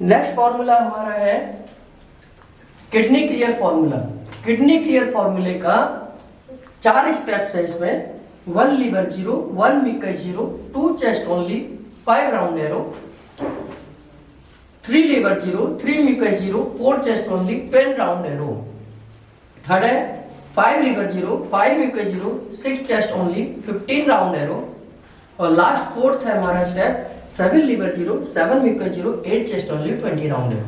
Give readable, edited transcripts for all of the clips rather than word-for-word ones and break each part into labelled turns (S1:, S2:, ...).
S1: Next formula हमारा है kidney clear formula. Kidney clear फॉर्मूले का 4 स्टेप्स है इसमें। 1 liver 0, 1 mucus 0, 2 chest only, 5 round arrow, 3 liver 0, 3 mucus 0, 4 chest only, 10 round arrow. Third है 5 liver 0, 5 mucus 0, 6 chest only, 15 round arrow. और last fourth है हमारा step 7 liver 0, 7 mucus 0, 8 chest only, 20 round arrow.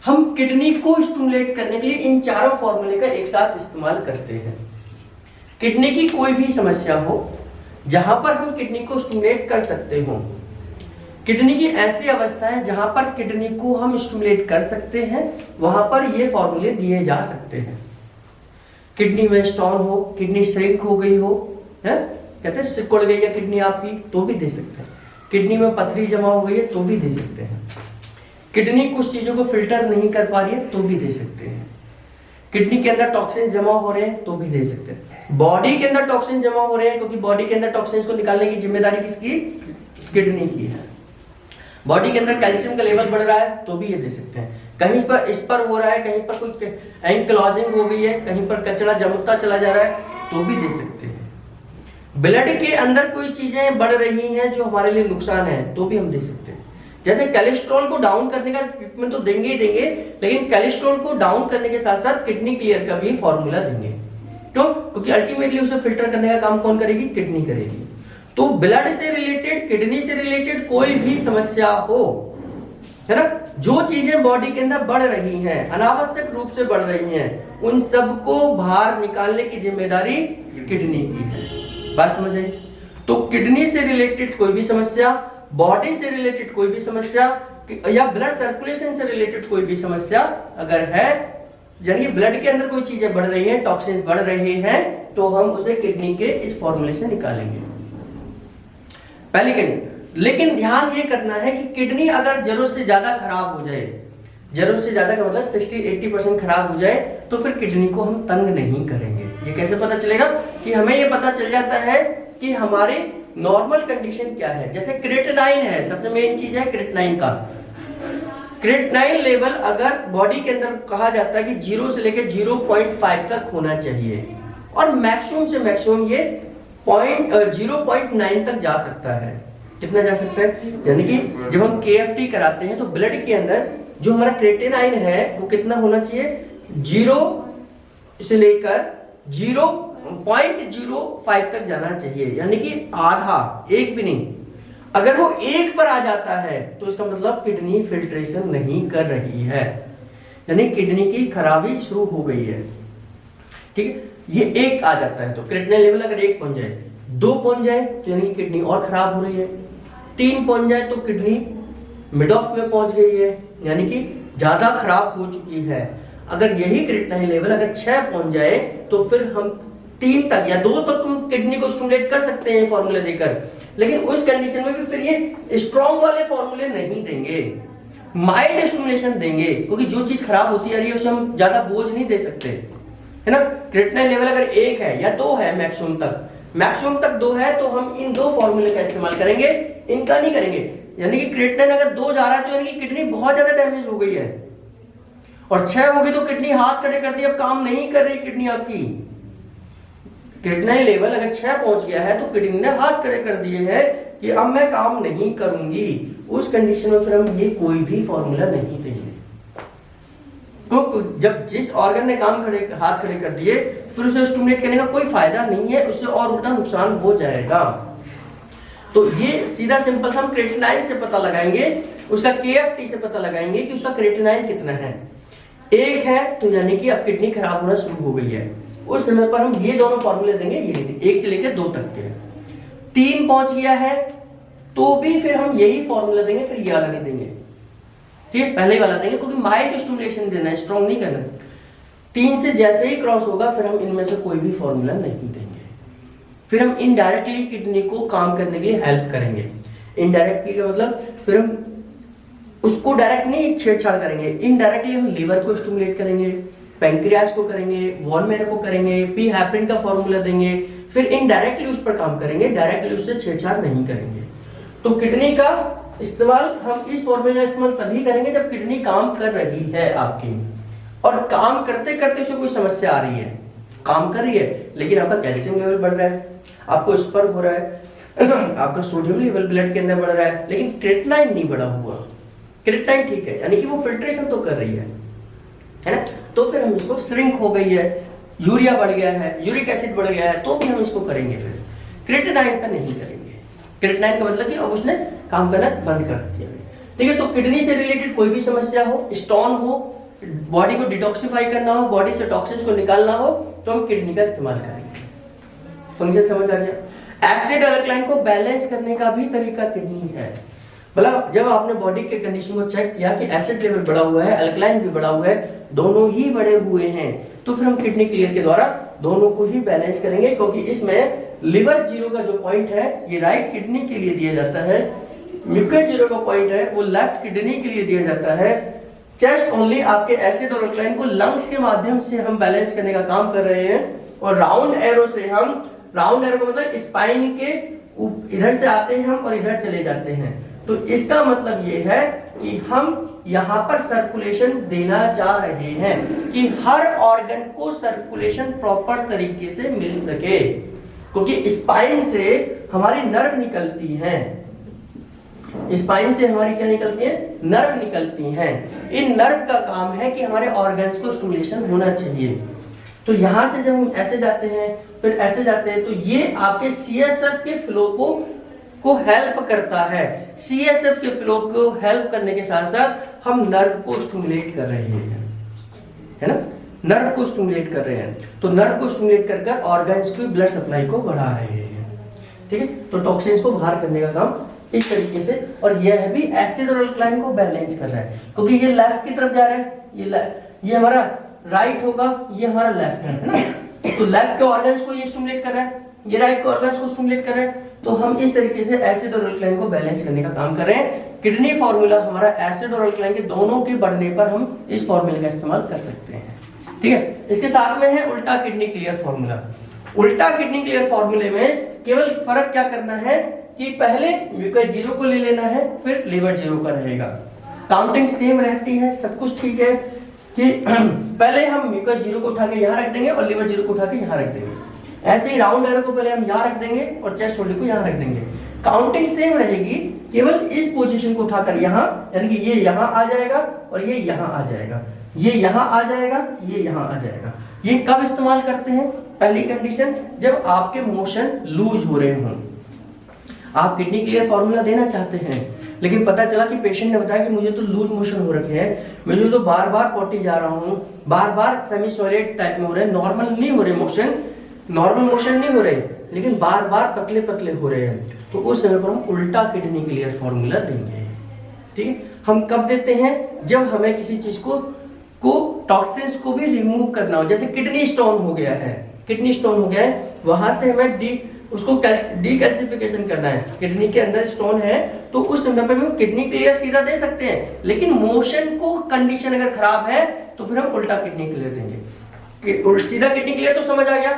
S1: हम kidney को स्टिमुलेट करने के लिए इन चारों फॉर्मूले का एक साथ इस्तेमाल करते हैं। किडनी की कोई भी समस्या हो जहां पर हम किडनी को स्टिमुलेट कर सकते हो, किडनी की ऐसी अवस्था है जहां पर किडनी को हम स्टिमुलेट कर सकते हैं, वहां पर ये फॉर्मूले दिए जा सकते हैं। किडनी में स्टोन हो, किडनी श्रिंक हो गई हो, है कहते हैं सिकुड़ गई है किडनी आपकी, तो भी दे सकते हैं। किडनी में पथरी जमा हो गई है तो भी दे सकते हैं। किडनी कुछ चीजों को फिल्टर नहीं कर पा रही है तो भी दे सकते हैं। किडनी के अंदर टॉक्सिन जमा हो रहे हैं तो भी दे सकते हैं। बॉडी के अंदर टॉक्सिन जमा हो रहे हैं क्योंकि बॉडी के अंदर टॉक्सिन्स को निकालने की जिम्मेदारी किसकी? किडनी की है। बॉडी के अंदर कैल्शियम का लेवल बढ़ रहा है तो भी ये दे सकते हैं। कहीं पर इस पर हो रहा है, कहीं पर कोई एंक्लोजिंग हो गई है, कहीं पर कचरा जमता चला जा रहा है तो भी दे सकते हैं। ब्लड के अंदर कोई चीजें बढ़ रही हैं जो हमारे लिए नुकसान है तो भी हम दे सकते हैं। जैसे कोलेस्ट्रॉल को डाउन करने का ट्रीटमेंट तो देंगे ही देंगे, लेकिन कोलेस्ट्रॉल को डाउन करने के साथ साथ किडनी क्लियर का भी फॉर्मूला देंगे। क्यों? क्योंकि अल्टीमेटली उसे फिल्टर करने का काम कौन करेगी? किडनी करेगी। तो ब्लड से रिलेटेड, किडनी से रिलेटेड कोई भी समस्या हो, है ना, जो चीजें बॉडी के अंदर बढ़ रही हैं, अनावश्यक रूप से बढ़ रही हैं, उन सबको बाहर निकालने की जिम्मेदारी किडनी की है। बात समझ आई? तो किडनी से रिलेटेड कोई भी समस्या, बॉडी से रिलेटेड कोई भी समस्या या ब्लड सर्कुलेशन से रिलेटेड कोई भी समस्या अगर है, यानी ब्लड के अंदर कोई चीजें बढ़ रही हैं, टॉक्सिन्स बढ़ रहे हैं, तो हम उसे किडनी के इस फॉर्मूले से निकालेंगे। पहली किडनी। लेकिन ध्यान ये करना है कि किडनी अगर जरूरत से ज्यादा खराब हो जाए, जरूरत से ज्यादा का मतलब 60-80% खराब हो जाए, तो फिर किडनी को हम तंग नहीं करेंगे। ये कैसे पता चलेगा? कि हमें ये पता चल जाता है कि हमारे नॉर्मल कंडीशन क्या है। जैसे क्रिएटिनाइन है, सबसे मेन चीज है क्रिएटिनाइन का। क्रिएटिनाइन लेवल अगर बॉडी के अंदर कहा जाता है कि 0 से लेकर 0.5 तक होना चाहिए, और मैक्सिमम से मैक्सिमम ये 0.9 तक जा सकता है। कितना जा सकता है? यानी कि जब हम KFT कराते हैं तो ब्लड के अंदर जो हमारा क्रिएटिनाइन है वो कितना होना चाहिए? 0 से लेकर 0.05 तक जाना चाहिए, यानी कि आधा, एक भी नहीं। अगर वो 1 पर आ जाता है तो इसका मतलब किडनी फिल्ट्रेशन नहीं कर रही है, यानी किडनी की खराबी शुरू हो गई है। ठीक है, ये 1 आ जाता है तो क्रिएटिनाइन लेवल अगर 1 पहुंच जाए, 2 पहुंच जाए तो यानी कि किडनी और खराब हो रही है, 3 पहुंच जाए तो किडनी मिड ऑफ में पहुंच गई है, यानी कि ज्यादा खराब हो चुकी है। अगर यही क्रिएटिनाइन लेवल अगर 6 पहुंच जाए तो फिर हम 3 तक या 2 तक तुम किडनी को स्टिमुलेट कर सकते हैं फॉर्मूले देकर, लेकिन उस कंडीशन में भी फिर ये स्ट्रॉन्ग वाले फॉर्मूले नहीं देंगे, माइल्ड स्टिमुलेशन देंगे, क्योंकि जो चीज खराब होती जा रही है उसे हम ज्यादा बोझ नहीं दे सकते, है ना। क्रिएटिनाइन लेवल अगर 1 है या 2 है मैक्सिमम तक 2 है तो हम इन 2 फॉर्मूले का इस्तेमाल करेंगे, इनका नहीं करेंगे। यानी कि क्रिएटिनाइन अगर 2 जा रहा है तो यानी कि किडनी बहुत ज्यादा डैमेज हो गई है, और 6 हो गई तो किडनी हाथ खड़े कर दिया, अब काम नहीं कर रही किडनी आपकी। क्रिएटिनाइन लेवल अगर 6 पहुंच गया है तो किडनी ने हाथ खड़े कर दिए हैं कि अब मैं काम नहीं करूंगी। उस कंडीशन में फिर हम ये कोई भी फॉर्मूला नहीं देंगे। तो जब जिस ऑर्गन ने हाथ खड़े कर दिए, फिर उसे स्टिमुलेट करने का कोई फायदा नहीं है, उससे और उल्टा नुकसान हो जाएगा। तो ये सीधा सिंपल हम क्रिएटिनाइन से पता लगाएंगे, उसका KFT से पता लगाएंगे कि उसका क्रिएटिनाइन कितना है। 1 है तो यानी कि अब किडनी खराब होना शुरू हो गई है। उस समय पर हम ये दोनों फॉर्मूले देंगे, ये 1 से लेकर 2 तक के। 3 पहुंच गया है तो भी फिर हम यही फॉर्मूला देंगे, फिर ये वाला नहीं देंगे। ठीक है, पहले वाला देंगे क्योंकि माइल्ड स्टिमुलेशन देना है, स्ट्रॉन्ग नहीं करना। 3 से जैसे ही क्रॉस होगा फिर हम इनमें से कोई भी फॉर्मूला नहीं देंगे। फिर हम इनडायरेक्टली किडनी को काम करने के लिए हेल्प करेंगे। इनडायरेक्टली का मतलब फिर हम उसको डायरेक्ट नहीं छेड़छाड़ करेंगे, इनडायरेक्टली हम लीवर को स्टिमुलेट करेंगे, पैंक्रियास को करेंगे, बोन मैरो को करेंगे, पी हैपरिन का फॉर्मूला देंगे, फिर इनडायरेक्टली उस पर काम करेंगे, डायरेक्टली उससे छेड़छाड़ नहीं करेंगे। तो किडनी का इस्तेमाल हम इस फॉर्मूले का इस्तेमाल तभी करेंगे जब किडनी काम कर रही है आपकी, और काम करते करते उसको कोई समस्या आ रही है, काम कर रही है लेकिन आपका कैल्शियम लेवल बढ़ रहा है, आपको स्पर हो रहा है, आपका सोडियम लेवल ब्लड के अंदर बढ़ रहा है, लेकिन क्रेटिनाइन नहीं बढ़ा हुआ। क्रेटिनाइन ठीक है, यानी कि वो फिल्ट्रेशन तो कर रही है ना, तो फिर हम इसको श्रिंक हो गई है, यूरिया बढ़ गया है, यूरिक एसिड बढ़ गया है, तो भी हम इसको करेंगे। फिर क्रेटिनाइन का नहीं करेंगे। क्रेटिनाइन का मतलब कि अब उसने काम करना बंद कर दिया। ठीक है, तो किडनी से रिलेटेड कोई भी समस्या हो, स्टोन हो, बॉडी को डिटॉक्सिफाई करना हो, बॉडी से टॉक्सिन्स को निकालना हो, तो हम किडनी का इस्तेमाल करेंगे। फंक्शन समझ आ गया। एसिड अल्कलाइन को बैलेंस करने का भी तरीका किडनी है। मतलब जब आपने बॉडी के कंडीशन को चेक किया कि एसिड लेवल बढ़ा हुआ है, अल्कलाइन भी बढ़ा हुआ है, दोनों ही बढ़े हुए हैं, तो फिर हम किडनी क्लियर के द्वारा दोनों को ही बैलेंस करेंगे, क्योंकि इसमें लिवर जीरो का जो पॉइंट है ये राइट किडनी के लिए दिया जाता है, म्यूकस जीरो का पॉइंट है वो लेफ्ट किडनी के लिए दिया जाता है, चेस्ट ओनली आपके एसिड और अल्कलाइन को लंग्स के माध्यम से हम बैलेंस करने का काम कर रहे हैं, और राउंड एरो से हम, राउंड एरो का मतलब स्पाइन के इधर से आते हैं हम और इधर चले जाते हैं, तो इसका मतलब ये है कि हम यहाँ पर सर्कुलेशन देना चाह रहे हैं कि हर ऑर्गन को सर्कुलेशन प्रॉपर तरीके से मिल सके, क्योंकि स्पाइन से हमारी नर्व निकलती हैं, स्पाइन से हमारी क्या निकलती है, नर्व निकलती हैं। इन नर्व का काम है कि हमारे ऑर्गन्स को स्टिमुलेशन होना चाहिए। तो यहां से जब हम ऐसे जाते हैं फिर ऐसे जाते हैं, तो ये आपके सीएसएफ के फ्लो को हेल्प करता है। सीएसएफ के फ्लो को हेल्प करने के साथ साथ हम नर्व को स्टिमुलेट कर रहे हैं, है ना, नर्व को स्टिमुलेट कर रहे हैं, तो नर्व को स्टिमुलेट कर कर ऑर्गन्स की ब्लड सप्लाई को बढ़ा रहे हैं। ठीक है, तो टॉक्सिन्स को बाहर करने का काम इस तरीके से, और यह है भी एसिड और अल्कलाइन को बैलेंस कर रहा है, क्योंकि ये लेफ्ट की तरफ जा रहा है, ये हमारा राइट होगा, ये हमारा लेफ्ट है ना, तो लेफ्ट के ऑर्गन्स को ये स्टिमुलेट कर रहा है, ये राइट के ऑर्गन्स को स्टिमुलेट कर रहा है, तो हम इस तरीके से एसिड और अल्कलाइन को बैलेंस करने का काम कर रहे हैं। किडनी फार्मूला हमारा एसिड और अल्कलाइन के दोनों के बढ़ने पर हम इस फार्मूले का इस्तेमाल कर सकते हैं। ठीक है, इसके साथ में है उल्टा किडनी क्लियर फार्मूला। उल्टा किडनी क्लियर फार्मूले में केवल फर्क क्या करना है कि पहले म्यूकस जीरो को ले लेना है, फिर लिवर जीरो का रहेगा, काउंटिंग सेम रहती है, सब कुछ ठीक है कि पहले हम म्यूकस जीरो को उठा के यहाँ रख देंगे और लिवर जीरो को उठा के यहाँ रख देंगे, ऐसे ही राउंड एरो को पहले हम यहाँ रख देंगे और चेस्ट होल्डर को यहाँ रख देंगे, काउंटिंग सेम रहेगी, केवल इस पोजीशन को उठाकर यहाँ, यानी कि ये यहाँ आ जाएगा और ये यहाँ आ जाएगा, ये यहाँ आ जाएगा, ये यहाँ आ जाएगा। ये कब इस्तेमाल करते हैं, पहली कंडीशन जब आपके मोशन लूज हो रहे हों, आप किडनी क्लियर फार्मूला देना चाहते हैं लेकिन पता चला कि पेशेंट ने बताया कि मुझे तो लूज मोशन हो रखे हैं, मुझे तो बार बार पॉटी जा रहा हूँ, बार बार सेमी सॉलिड टाइप में हो रहे हैं, नॉर्मल नहीं हो रहे मोशन, नॉर्मल मोशन नहीं हो रहे लेकिन बार बार पतले पतले हो रहे हैं, तो उस समय पर हम उल्टा किडनी क्लियर फार्मूला देंगे। ठीक है, हम कब देते हैं, जब हमें किसी चीज को टॉक्सिन्स को भी रिमूव करना हो, जैसे किडनी स्टोन हो गया है, किडनी स्टोन हो गया है, वहां से हमें उसको डीकैल्सिफिकेशन करना है, किडनी के अंदर स्टोन है, तो उस समय पर हम किडनी क्लियर सीधा दे सकते हैं, लेकिन मोशन को कंडीशन अगर खराब है तो फिर हम उल्टा किडनी क्लियर देंगे। सीधा किडनी क्लियर तो समझ आ गया,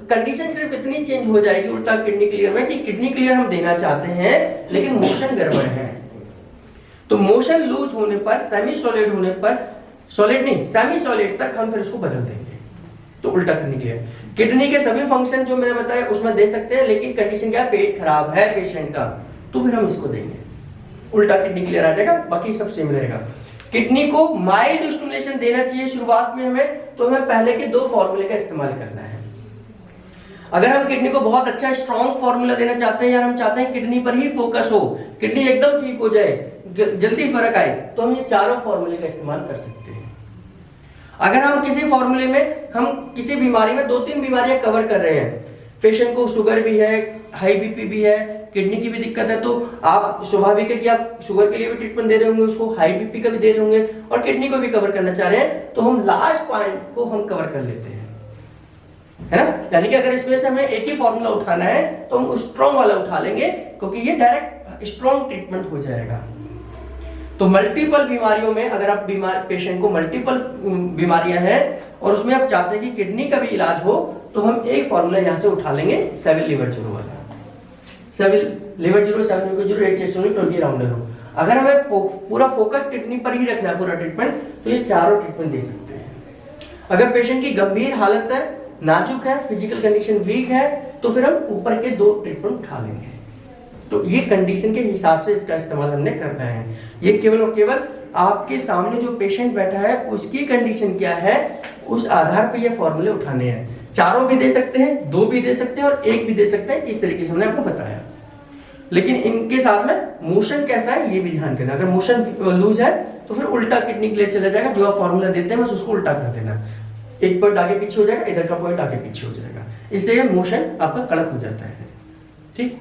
S1: कंडीशन सिर्फ इतनी चेंज हो जाएगी उल्टा किडनी क्लियर में कि किडनी क्लियर हम देना चाहते हैं लेकिन मोशन गड़बड़ है, तो मोशन लूज होने पर, सेमी सॉलिड होने पर, सॉलिड नहीं सेमी सॉलिड तक हम फिर उसको बदल देंगे, तो उल्टा किडनी क्लियर। किडनी के सभी फंक्शन जो मैंने बताया उसमें दे सकते हैं, लेकिन कंडीशन क्या है, पेट खराब है पेशेंट का, तो फिर हम इसको देंगे, उल्टा किडनी क्लियर आ जाएगा, बाकी सब सेम रहेगा। किडनी को माइल्ड स्टिमुलेशन देना चाहिए शुरुआत में हमें, तो हमें पहले के दो फॉर्मूले का इस्तेमाल करना है। अगर हम किडनी को बहुत अच्छा स्ट्रॉन्ग फॉर्मूला देना चाहते हैं या हम चाहते हैं किडनी पर ही फोकस हो, किडनी एकदम ठीक हो जाए, जल्दी फर्क आए, तो हम ये चारों फॉर्मूले का इस्तेमाल कर सकते हैं। अगर हम किसी फॉर्मूले में, हम किसी बीमारी में 2-3 बीमारियां कवर कर रहे हैं, पेशेंट को शुगर भी है, हाई बीपी भी है, किडनी की भी दिक्कत है, तो आप स्वाभाविक है कि आप शुगर के लिए भी ट्रीटमेंट दे रहे होंगे, उसको हाई बीपी का भी दे रहे होंगे और किडनी को भी कवर करना चाह रहे हैं, तो हम लास्ट पॉइंट को हम कवर कर लेते हैं, है ना। यानी कि अगर इसमें से हमें एक ही फॉर्मूला उठाना है तो हम स्ट्रॉन्ग वाला उठा लेंगे, क्योंकि ये डायरेक्ट स्ट्रॉन्ग ट्रीटमेंट हो जाएगा। तो मल्टीपल बीमारियों में अगर आप पेशेंट को मल्टीपल बीमारियां हैं और उसमें आप चाहते हैं कि किडनी का भी इलाज हो, तो हम एक फॉर्मूला यहां से उठा लेंगे, 7 लिवर जीरो वाला, 7 liver zero 7 mucus zero 8 chest only 20 round arrow. अगर हमें पूरा फोकस किडनी पर ही रखना है पूरा ट्रीटमेंट, तो ये चारों ट्रीटमेंट दे सकते हैं। अगर पेशेंट की गंभीर हालत है, नाजुक है, फिजिकल कंडीशन वीक है, तो फिर हम ऊपर के 2 ट्रीटमेंट उठा लेंगे। तो ये कंडीशन के हिसाब से इसका इस्तेमाल हमने करना है। ये केवल और केवल आपके सामने जो पेशेंट बैठा है उसकी कंडीशन क्या है, उस आधार पे ये फॉर्मूले उठाने हैं। चारों भी दे सकते हैं, 2 भी दे सकते हैं और 1 भी दे सकते हैं, इस तरीके से हमने आपको बताया। लेकिन इनके साथ में मोशन कैसा है ये भी ध्यान करना। अगर मोशन लूज है तो फिर उल्टा किडनी के लिए चला जाएगा, जो आप फॉर्मूला देते हैं बस उसको उल्टा कर देना, 1 पॉइंट आगे पीछे हो जाएगा, इधर का पॉइंट आगे पीछे हो जाएगा, इससे मोशन आपका कड़क हो जाता है। ठीक।